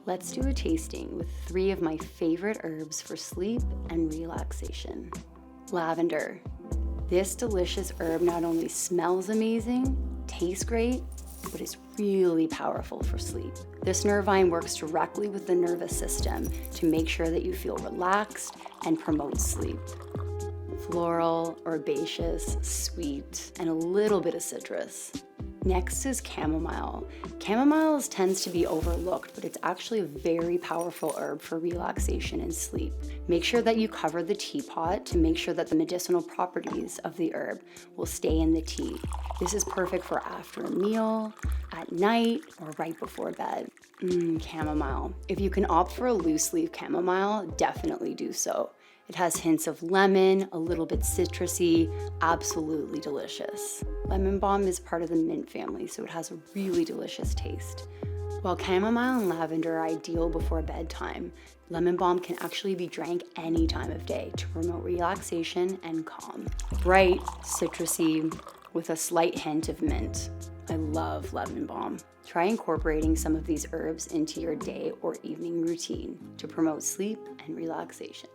Let's do a tasting with 3 of my favorite herbs for sleep and relaxation. Lavender. This delicious herb not only smells amazing, tastes great, but is really powerful for sleep. This nervine works directly with the nervous system to make sure that you feel relaxed and promotes sleep. Floral, herbaceous, sweet, and a little bit of citrus. Next is chamomile. Chamomile tends to be overlooked, but it's actually a very powerful herb for relaxation and sleep. Make sure that you cover the teapot to make sure that the medicinal properties of the herb will stay in the tea. This is perfect for after a meal, at night, or right before bed. Chamomile. If you can opt for a loose leaf chamomile, definitely do so. It has hints of lemon, a little bit citrusy, absolutely delicious. Lemon balm is part of the mint family, so it has a really delicious taste. While chamomile and lavender are ideal before bedtime, lemon balm can actually be drank any time of day to promote relaxation and calm. Bright, citrusy, with a slight hint of mint. I love lemon balm. Try incorporating some of these herbs into your day or evening routine to promote sleep and relaxation.